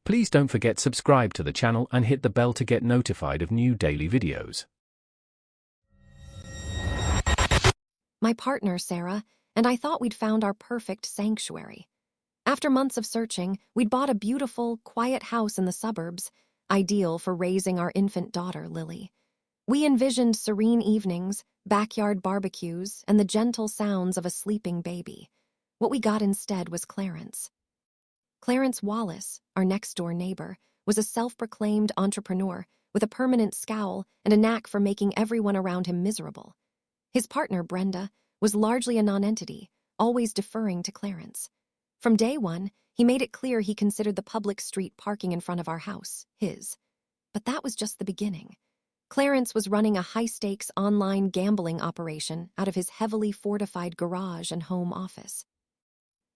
Please don't forget subscribe to the channel and hit the bell to get notified of new daily videos. My partner, Sarah, and I thought we'd found our perfect sanctuary. After months of searching, we'd bought a beautiful, quiet house in the suburbs, ideal for raising our infant daughter, Lily. We envisioned serene evenings, backyard barbecues, and the gentle sounds of a sleeping baby. What we got instead was Clarence. Clarence Wallace, our next-door neighbor, was a self-proclaimed entrepreneur with a permanent scowl and a knack for making everyone around him miserable. His partner, Brenda, was largely a nonentity, always deferring to Clarence. From day one, he made it clear he considered the public street parking in front of our house his. But that was just the beginning. Clarence was running a high-stakes online gambling operation out of his heavily fortified garage and home office.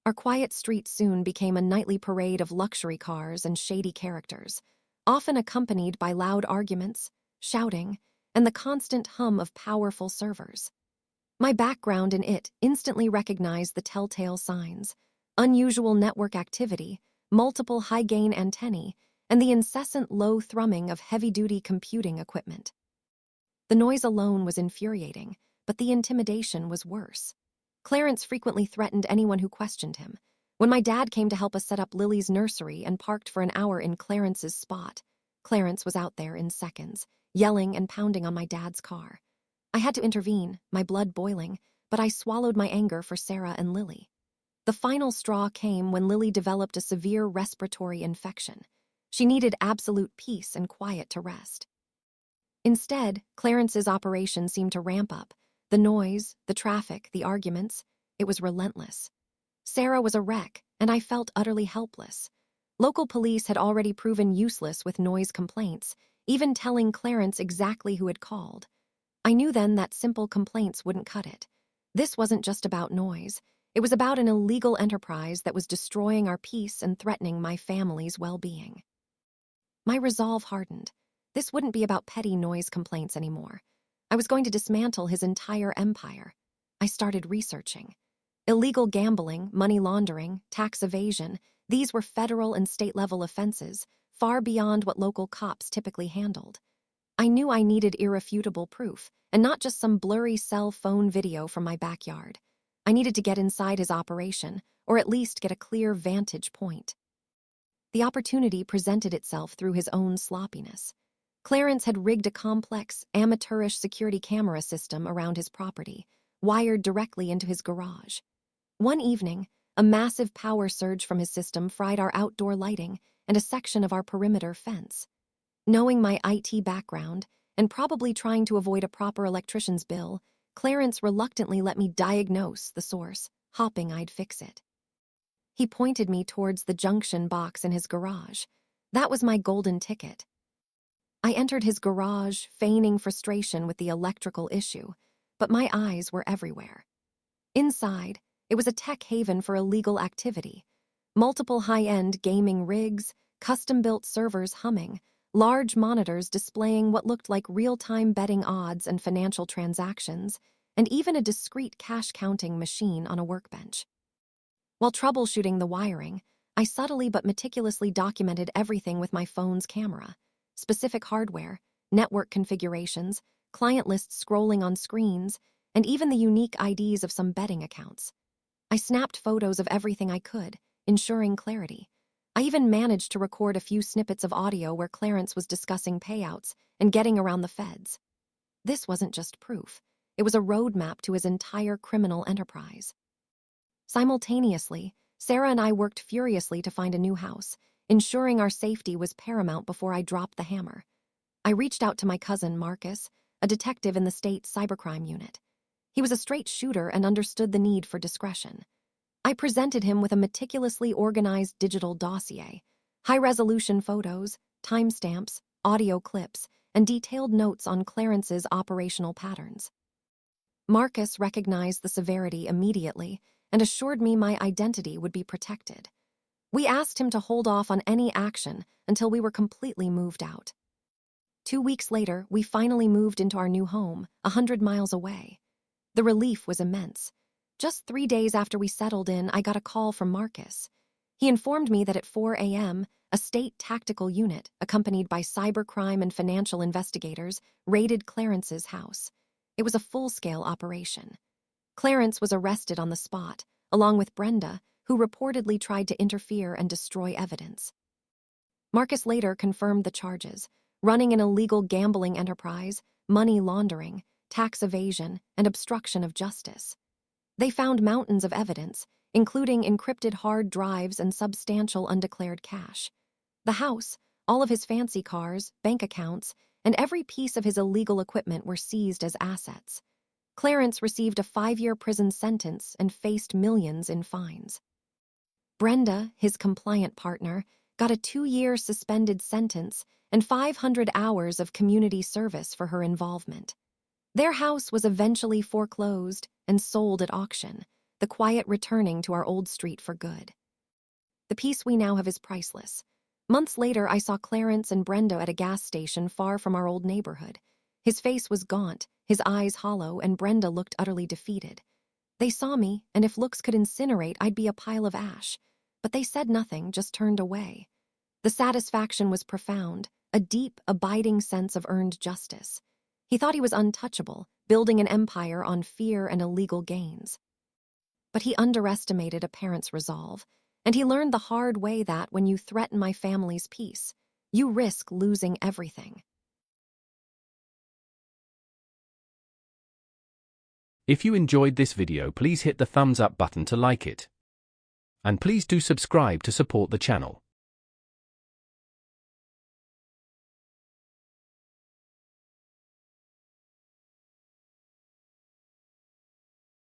Our quiet street soon became a nightly parade of luxury cars and shady characters, often accompanied by loud arguments, shouting, and the constant hum of powerful servers. My background in it instantly recognized the telltale signs: unusual network activity, multiple high-gain antennae, and the incessant low thrumming of heavy-duty computing equipment. The noise alone was infuriating, but the intimidation was worse. Clarence frequently threatened anyone who questioned him. When my dad came to help us set up Lily's nursery and parked for an hour in Clarence's spot, Clarence was out there in seconds, yelling and pounding on my dad's car. I had to intervene, my blood boiling, but I swallowed my anger for Sarah and Lily. The final straw came when Lily developed a severe respiratory infection. She needed absolute peace and quiet to rest. Instead, Clarence's operation seemed to ramp up. The noise, the traffic, the arguments, it was relentless. Sarah was a wreck, and I felt utterly helpless. Local police had already proven useless with noise complaints, even telling Clarence exactly who had called. I knew then that simple complaints wouldn't cut it. This wasn't just about noise. It was about an illegal enterprise that was destroying our peace and threatening my family's well-being. My resolve hardened. This wouldn't be about petty noise complaints anymore. I was going to dismantle his entire empire. I started researching. Illegal gambling, money laundering, tax evasion, these were federal and state-level offenses, far beyond what local cops typically handled. I knew I needed irrefutable proof, and not just some blurry cell phone video from my backyard. I needed to get inside his operation, or at least get a clear vantage point. The opportunity presented itself through his own sloppiness. Clarence had rigged a complex, amateurish security camera system around his property, wired directly into his garage. One evening, a massive power surge from his system fried our outdoor lighting and a section of our perimeter fence. Knowing my IT background, and probably trying to avoid a proper electrician's bill, Clarence reluctantly let me diagnose the source, hoping I'd fix it. He pointed me towards the junction box in his garage. That was my golden ticket. I entered his garage, feigning frustration with the electrical issue, but my eyes were everywhere. Inside, it was a tech haven for illegal activity. Multiple high-end gaming rigs, custom-built servers humming, large monitors displaying what looked like real-time betting odds and financial transactions, and even a discreet cash-counting machine on a workbench. While troubleshooting the wiring, I subtly but meticulously documented everything with my phone's camera. Specific hardware, network configurations, client lists scrolling on screens, and even the unique IDs of some betting accounts. I snapped photos of everything I could, ensuring clarity. I even managed to record a few snippets of audio where Clarence was discussing payouts and getting around the feds. This wasn't just proof. It was a roadmap to his entire criminal enterprise. Simultaneously, Sarah and I worked furiously to find a new house, ensuring our safety was paramount before I dropped the hammer. I reached out to my cousin, Marcus, a detective in the state's cybercrime unit. He was a straight shooter and understood the need for discretion. I presented him with a meticulously organized digital dossier, high-resolution photos, timestamps, audio clips, and detailed notes on Clarence's operational patterns. Marcus recognized the severity immediately and assured me my identity would be protected. We asked him to hold off on any action until we were completely moved out. 2 weeks later, we finally moved into our new home, 100 miles away. The relief was immense. Just 3 days after we settled in, I got a call from Marcus. He informed me that at 4 a.m., a state tactical unit, accompanied by cybercrime and financial investigators, raided Clarence's house. It was a full-scale operation. Clarence was arrested on the spot, along with Brenda, who reportedly tried to interfere and destroy evidence. Marcus later confirmed the charges: running an illegal gambling enterprise, money laundering, tax evasion, and obstruction of justice. They found mountains of evidence, including encrypted hard drives and substantial undeclared cash. The house, all of his fancy cars, bank accounts, and every piece of his illegal equipment were seized as assets. Clarence received a 5-year prison sentence and faced millions in fines. Brenda, his compliant partner, got a 2-year suspended sentence and 500 hours of community service for her involvement. Their house was eventually foreclosed and sold at auction, the quiet returning to our old street for good. The peace we now have is priceless. Months later, I saw Clarence and Brenda at a gas station far from our old neighborhood. His face was gaunt, his eyes hollow, and Brenda looked utterly defeated. They saw me, and if looks could incinerate, I'd be a pile of ash. But they said nothing, just turned away. The satisfaction was profound, a deep, abiding sense of earned justice. He thought he was untouchable, building an empire on fear and illegal gains. But he underestimated a parent's resolve, and he learned the hard way that when you threaten my family's peace, you risk losing everything. If you enjoyed this video, please hit the thumbs up button to like it. And please do subscribe to support the channel.